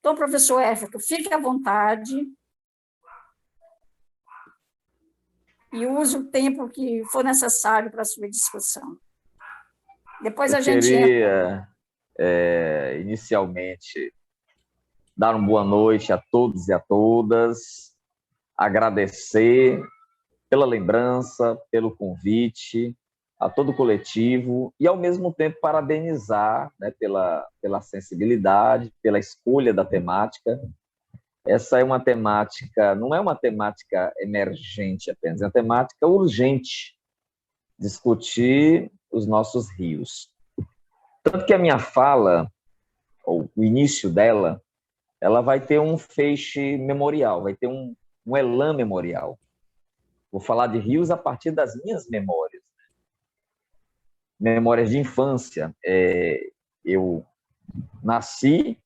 Então, professor Éfico, fique à vontade e use o tempo que for necessário para a sua discussão. Depois a gente queria, inicialmente, dar uma boa noite a todos e a todas, agradecer pela lembrança, pelo convite, a todo o coletivo e, ao mesmo tempo, parabenizar, né, pela sensibilidade, pela escolha da temática. Essa é uma temática, não é uma temática emergente apenas, é uma temática urgente, discutir os nossos rios. Tanto que a minha fala, ou o início dela, ela vai ter um feixe memorial, vai ter um elan memorial. Vou falar de rios a partir das minhas memórias. Memórias de infância. Eu nasci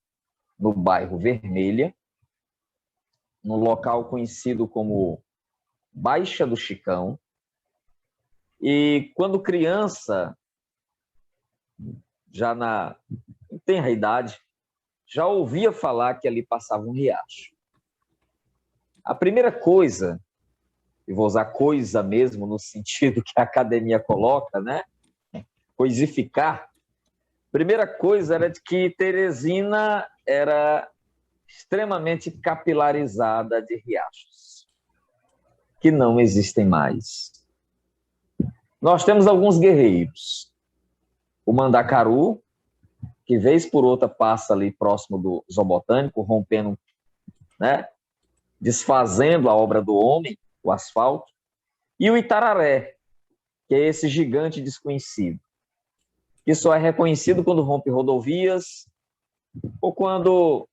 no bairro Vermelha, num local conhecido como Baixa do Chicão, e quando criança, já em tenra idade, já ouvia falar que ali passava um riacho. A primeira coisa, e vou usar coisa mesmo no sentido que a academia coloca, né? Coisificar. Primeira coisa era de que Teresina era extremamente capilarizada de riachos, que não existem mais. Nós temos alguns guerreiros. O Mandacaru, que vez por outra passa ali próximo do Zoobotânico, rompendo, né, desfazendo a obra do homem, o asfalto, e o Itararé, que é esse gigante desconhecido, que só é reconhecido quando rompe rodovias ou quando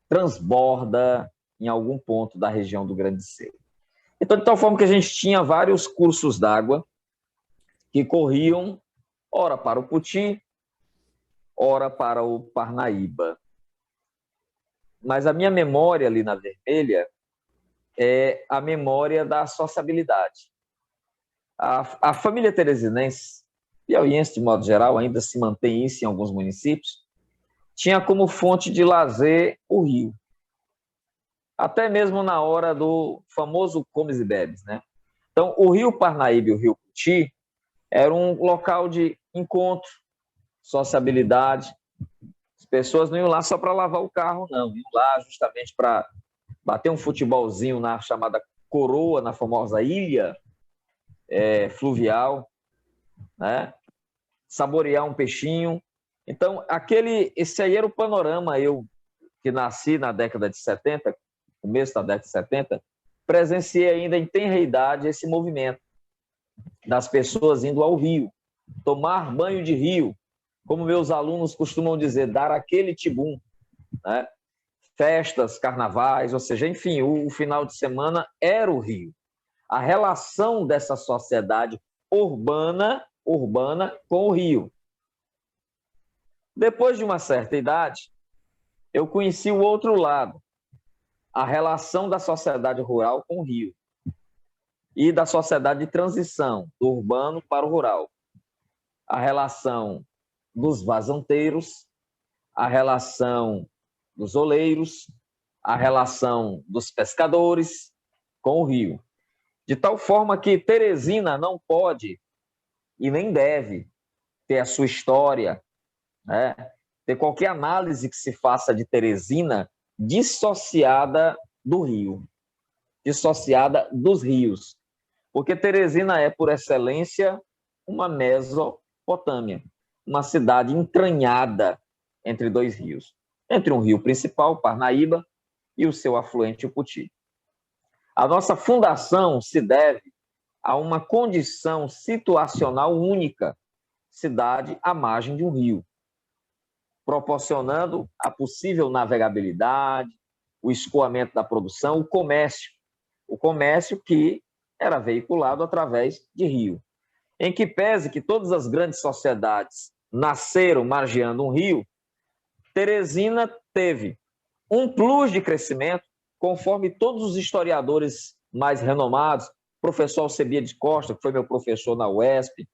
transborda em algum ponto da região do Grande Seio. Então, de tal forma que a gente tinha vários cursos d'água que corriam, ora para o Puti, ora para o Parnaíba. Mas a minha memória ali na Vermelha é a memória da sociabilidade. A família teresinense, piauiense de modo geral, ainda se mantém isso em alguns municípios, tinha como fonte de lazer o rio. Até mesmo na hora do famoso comes e bebes, né? Então, o rio Parnaíba e o rio Puti era um local de encontro, sociabilidade. As pessoas não iam lá só para lavar o carro, não. Iam lá justamente para bater um futebolzinho na chamada Coroa, na famosa ilha fluvial, né? Saborear um peixinho. Então, esse aí era o panorama. Eu, que nasci na década de 70, começo da década de 70, presenciei ainda em tenra idade esse movimento das pessoas indo ao rio, tomar banho de rio, como meus alunos costumam dizer, dar aquele tibum, né? Festas, carnavais, ou seja, enfim, o final de semana era o rio. A relação dessa sociedade urbana com o rio. Depois de uma certa idade, eu conheci o outro lado, a relação da sociedade rural com o rio e da sociedade de transição, do urbano para o rural. A relação dos vazanteiros, a relação dos oleiros, a relação dos pescadores com o rio. De tal forma que Teresina não pode e nem deve ter a sua história, né? Ter qualquer análise que se faça de Teresina dissociada do rio, dissociada dos rios. Porque Teresina é, por excelência, uma Mesopotâmia, uma cidade entranhada entre dois rios. Entre um rio principal, Parnaíba, e o seu afluente, o Puti. A nossa fundação se deve a uma condição situacional única, cidade à margem de um rio, proporcionando a possível navegabilidade, o escoamento da produção, o comércio que era veiculado através de rio. Em que pese que todas as grandes sociedades nasceram margeando um rio, Teresina teve um plus de crescimento, conforme todos os historiadores mais renomados, professor Alcebiades Costa, que foi meu professor na UESP,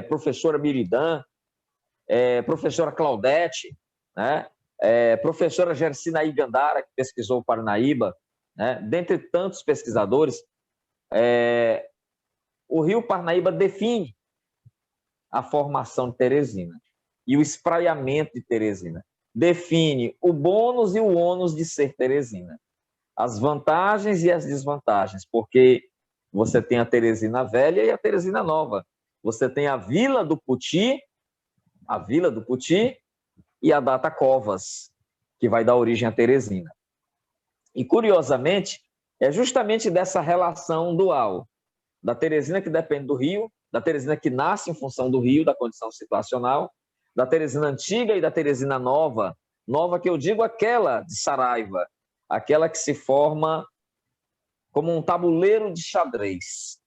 professora Miridan, professora Claudete, né? Professora Gersina Igandara, que pesquisou o Parnaíba, né? Dentre tantos pesquisadores, o rio Parnaíba define a formação de Teresina e o espraiamento de Teresina. Define o bônus e o ônus de ser Teresina, as vantagens e as desvantagens, porque você tem a Teresina velha e a Teresina nova. Você tem a Vila do Puti e a Data Covas, que vai dar origem à Teresina. E, curiosamente, é justamente dessa relação dual, da Teresina que depende do rio, da Teresina que nasce em função do rio, da condição situacional, da Teresina antiga e da Teresina nova, nova que eu digo aquela de Saraiva, aquela que se forma como um tabuleiro de xadrez,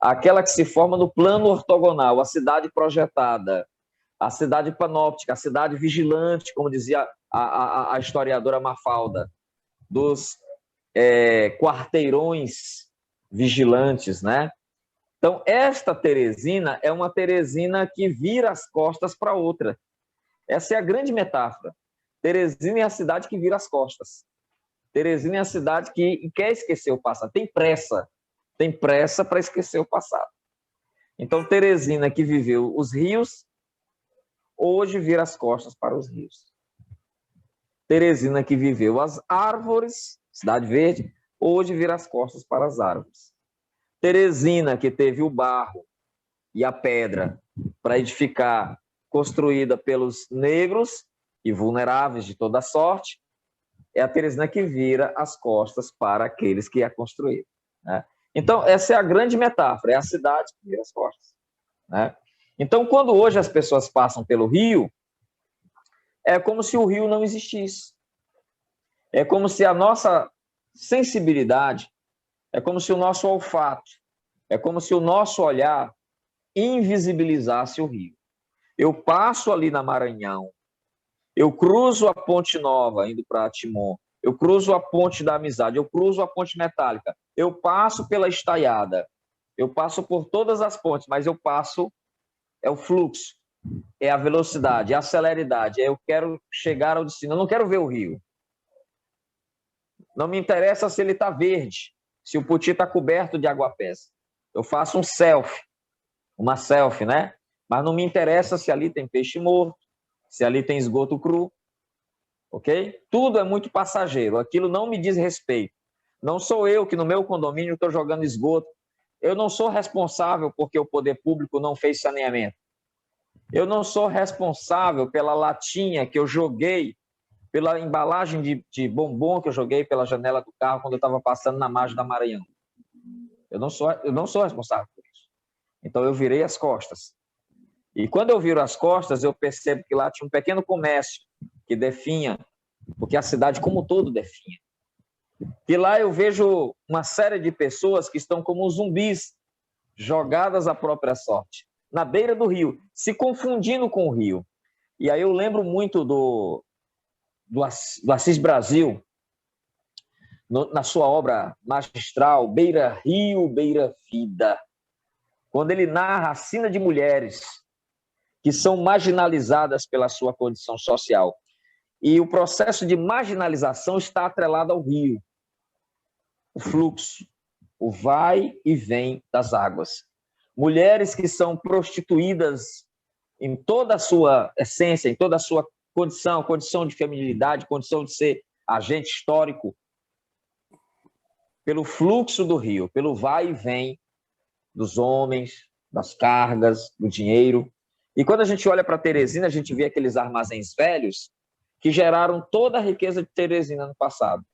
aquela que se forma no plano ortogonal, a cidade projetada, a cidade panóptica, a cidade vigilante, como dizia a historiadora Mafalda, dos quarteirões vigilantes, né? Então, esta Teresina é uma Teresina que vira as costas para outra. Essa é a grande metáfora. Teresina é a cidade que vira as costas. Teresina é a cidade que quer esquecer o passado, tem pressa para esquecer o passado. Então, Teresina, que viveu os rios, hoje vira as costas para os rios. Teresina, que viveu as árvores, Cidade Verde, hoje vira as costas para as árvores. Teresina, que teve o barro e a pedra para edificar, construída pelos negros e vulneráveis de toda sorte, é a Teresina que vira as costas para aqueles que a construíram, né? Então, essa é a grande metáfora, é a cidade que vira as costas, né? Então, quando hoje as pessoas passam pelo rio, é como se o rio não existisse. É como se a nossa sensibilidade, é como se o nosso olfato, é como se o nosso olhar invisibilizasse o rio. Eu passo ali na Maranhão, eu cruzo a Ponte Nova, indo para Timon, eu cruzo a Ponte da Amizade, eu cruzo a Ponte Metálica, eu passo pela Estaiada, eu passo por todas as pontes, mas eu passo, é o fluxo, é a velocidade, é a celeridade, eu quero chegar ao destino, eu não quero ver o rio. Não me interessa se ele está verde, se o Puti está coberto de aguapés. Eu faço uma selfie, né? Mas não me interessa se ali tem peixe morto, se ali tem esgoto cru, ok? Tudo é muito passageiro, aquilo não me diz respeito. Não sou eu que no meu condomínio estou jogando esgoto. Eu não sou responsável porque o poder público não fez saneamento. Eu não sou responsável pela latinha que eu joguei, pela embalagem de bombom que eu joguei pela janela do carro quando eu estava passando na margem da Maranhão. Eu não sou responsável por isso. Então, eu virei as costas. E quando eu viro as costas, eu percebo que lá tinha um pequeno comércio que definha, porque a cidade como um todo definha. E lá eu vejo uma série de pessoas que estão como zumbis, jogadas à própria sorte, na beira do rio, se confundindo com o rio. E aí eu lembro muito do Assis Brasil, na sua obra magistral, Beira Rio, Beira Vida, quando ele narra a sina de mulheres que são marginalizadas pela sua condição social. E o processo de marginalização está atrelado ao rio, o fluxo, o vai e vem das águas. Mulheres que são prostituídas em toda a sua essência, em toda a sua condição de feminilidade, condição de ser agente histórico, pelo fluxo do rio, pelo vai e vem dos homens, das cargas, do dinheiro. E quando a gente olha para Teresina, a gente vê aqueles armazéns velhos que geraram toda a riqueza de Teresina no passado.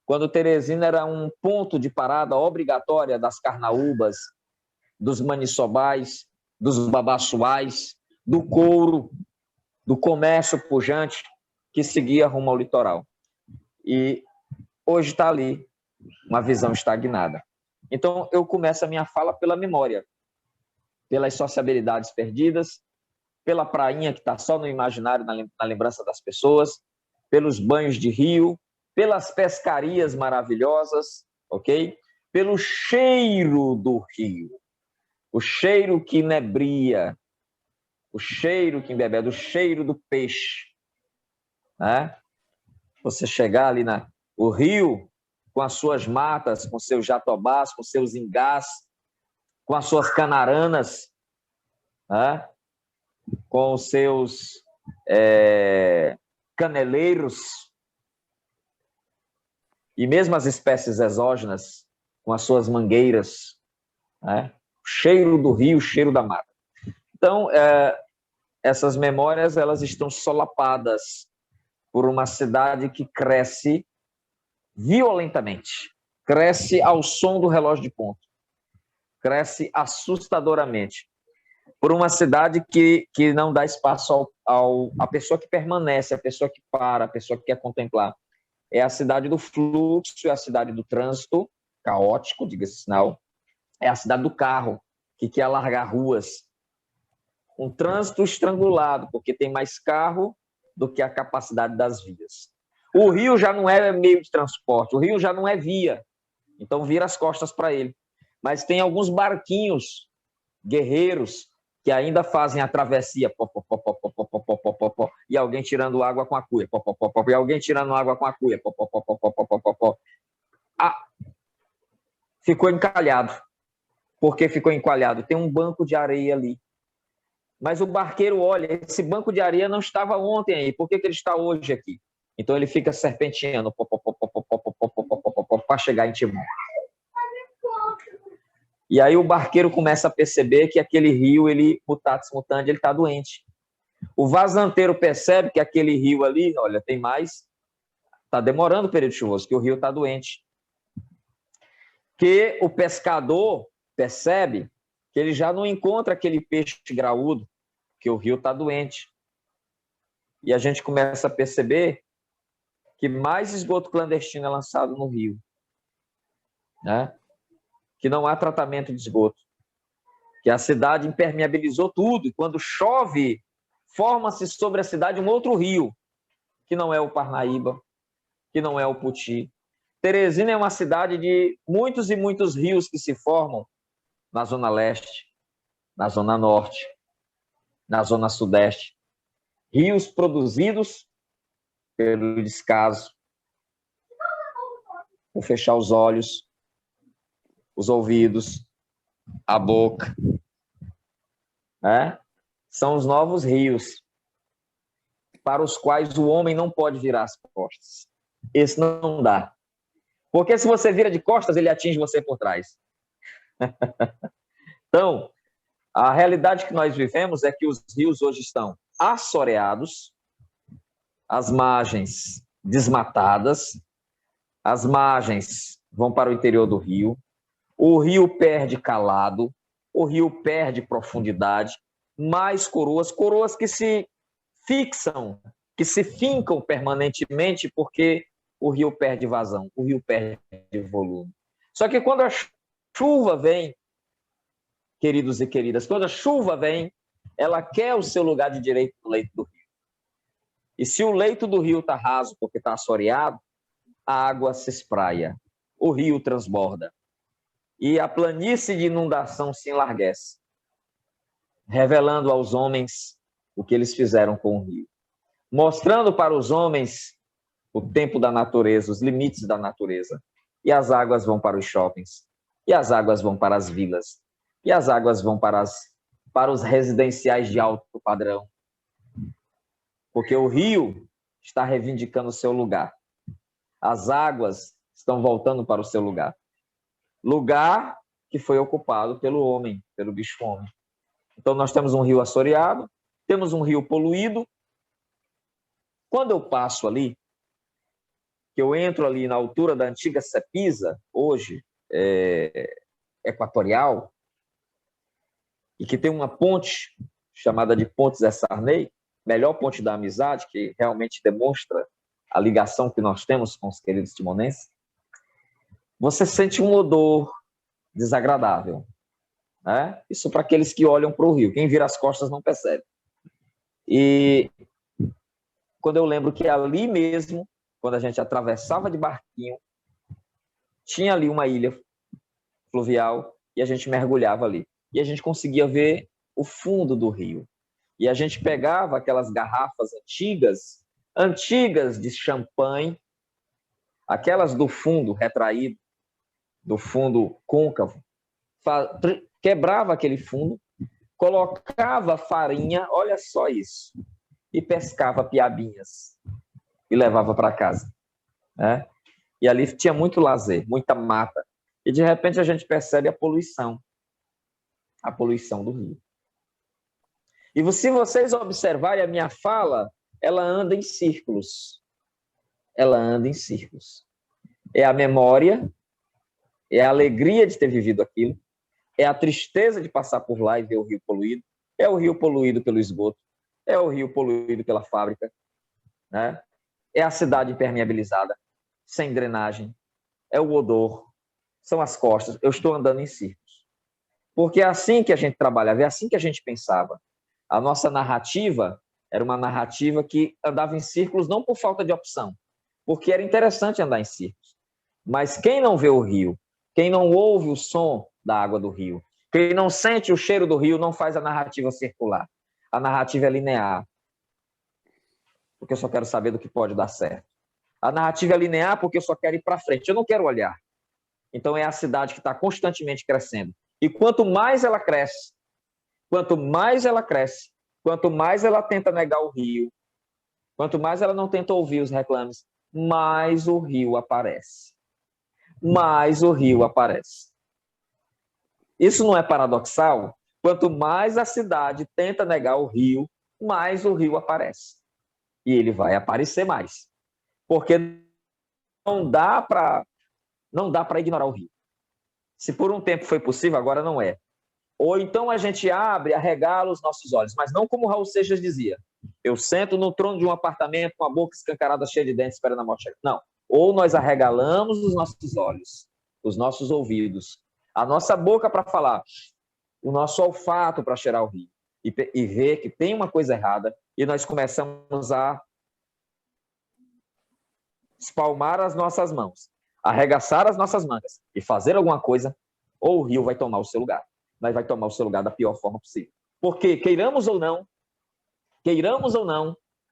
Quando Teresina era um ponto de parada obrigatória das carnaúbas, dos maniçobais, dos babaçuais, do couro, do comércio pujante que seguia rumo ao litoral. E hoje está ali uma visão estagnada. Então, eu começo a minha fala pela memória, pelas sociabilidades perdidas, pela prainha que está só no imaginário, na lembrança das pessoas, pelos banhos de rio, pelas pescarias maravilhosas, ok? Pelo cheiro do rio, o cheiro que inebria, o cheiro que embebeda, o cheiro do peixe, né? Você chegar ali o rio, com as suas matas, com seus jatobás, com seus ingás, com as suas canaranas, né? Com os seus caneleiros, e mesmo as espécies exógenas, com as suas mangueiras, né? O cheiro do rio, o cheiro da mata. Então, essas memórias elas estão solapadas por uma cidade que cresce violentamente, cresce ao som do relógio de ponto, cresce assustadoramente, por uma cidade que não dá espaço à pessoa que permanece, à pessoa que para, à pessoa que quer contemplar. É a cidade do fluxo, é a cidade do trânsito caótico, diga-se sinal, é a cidade do carro, que quer alargar ruas. Um trânsito estrangulado, porque tem mais carro do que a capacidade das vias. O rio já não é meio de transporte, o rio já não é via, então vira as costas para ele. Mas tem alguns barquinhos guerreiros que ainda fazem a travessia, e alguém tirando água com a cuia, e alguém tirando água com a cuia, ficou encalhado. Por que ficou encalhado? Tem um banco de areia ali. Mas o barqueiro olha, esse banco de areia não estava ontem aí, por que ele está hoje aqui? Então ele fica serpenteando para chegar em Timon. E aí o barqueiro começa a perceber que aquele rio, ele, mutatis mutandis, ele está doente. O vazanteiro percebe que aquele rio ali, olha, tem mais, está demorando o período chuvoso, que o rio está doente. Que o pescador percebe que ele já não encontra aquele peixe graúdo, que o rio está doente. E a gente começa a perceber que mais esgoto clandestino é lançado no rio, né? Que não há tratamento de esgoto, que a cidade impermeabilizou tudo, e quando chove, forma-se sobre a cidade um outro rio, que não é o Parnaíba, que não é o Puti. Teresina é uma cidade de muitos e muitos rios que se formam na Zona Leste, na Zona Norte, na Zona Sudeste. Rios produzidos pelo descaso, por fechar os olhos, os ouvidos, a boca, né? São os novos rios para os quais o homem não pode virar as costas. Esse não dá. Porque se você vira de costas, ele atinge você por trás. Então, a realidade que nós vivemos é que os rios hoje estão assoreados, as margens desmatadas, as margens vão para o interior do rio, o rio perde calado, o rio perde profundidade, mais coroas que se fixam, que se fincam permanentemente porque o rio perde vazão, o rio perde volume. Só que quando a chuva vem, queridos e queridas, quando a chuva vem, ela quer o seu lugar de direito no leito do rio. E se o leito do rio está raso porque está assoreado, a água se espraia, o rio transborda. E a planície de inundação se enlarguece, revelando aos homens o que eles fizeram com o rio. Mostrando para os homens o tempo da natureza, os limites da natureza. E as águas vão para os shoppings, e as águas vão para as vilas, e as águas vão para os residenciais de alto padrão. Porque o rio está reivindicando o seu lugar. As águas estão voltando para o seu lugar. Lugar que foi ocupado pelo homem, pelo bicho-homem. Então, nós temos um rio assoreado, temos um rio poluído. Quando eu passo ali, que eu entro ali na altura da antiga Cepisa, hoje Equatorial, e que tem uma ponte chamada de Ponte Zé Sarney, melhor ponte da amizade, que realmente demonstra a ligação que nós temos com os queridos timonenses, você sente um odor desagradável, né? Isso para aqueles que olham para o rio. Quem vira as costas não percebe. E quando eu lembro que ali mesmo, quando a gente atravessava de barquinho, tinha ali uma ilha fluvial e a gente mergulhava ali. E a gente conseguia ver o fundo do rio. E a gente pegava aquelas garrafas antigas, antigas de champanhe, aquelas do fundo retraído, do fundo côncavo, quebrava aquele fundo, colocava farinha, olha só isso, e pescava piabinhas e levava para casa, né? E ali tinha muito lazer, muita mata. E de repente a gente percebe a poluição do rio. E se vocês observarem a minha fala, ela anda em círculos. Ela anda em círculos. É a memória, é a alegria de ter vivido aquilo, é a tristeza de passar por lá e ver o rio poluído, é o rio poluído pelo esgoto, é o rio poluído pela fábrica, né? É a cidade impermeabilizada, sem drenagem, é o odor, são as costas. Eu estou andando em círculos. Porque é assim que a gente trabalhava, é assim que a gente pensava. A nossa narrativa era uma narrativa que andava em círculos não por falta de opção, porque era interessante andar em círculos. Mas quem não vê o rio, quem não ouve o som da água do rio, quem não sente o cheiro do rio, não faz a narrativa circular. A narrativa é linear, porque eu só quero saber do que pode dar certo. A narrativa é linear porque eu só quero ir para frente, eu não quero olhar. Então é a cidade que está constantemente crescendo. E quanto mais ela cresce, quanto mais ela tenta negar o rio, quanto mais ela não tenta ouvir os reclames, mais o rio aparece. Mais o rio aparece. Isso não é paradoxal? Quanto mais a cidade tenta negar o rio, mais o rio aparece. E ele vai aparecer mais. Porque não dá para ignorar o rio. Se por um tempo foi possível, agora não é. Ou então a gente abre, arregala os nossos olhos, mas não como Raul Seixas dizia. Eu sento no trono de um apartamento com a boca escancarada, cheia de dentes, esperando a morte chegar. Não. Ou nós arregalamos os nossos olhos, os nossos ouvidos, a nossa boca para falar, o nosso olfato para cheirar o rio e ver que tem uma coisa errada e nós começamos a espalmar as nossas mãos, arregaçar as nossas mangas e fazer alguma coisa, ou o rio vai tomar o seu lugar. Mas vai tomar o seu lugar da pior forma possível. Porque, queiramos ou não,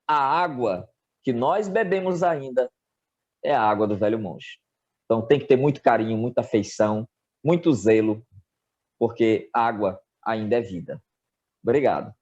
a água que nós bebemos ainda é a água do velho monge. Então tem que ter muito carinho, muita afeição, muito zelo, porque água ainda é vida. Obrigado.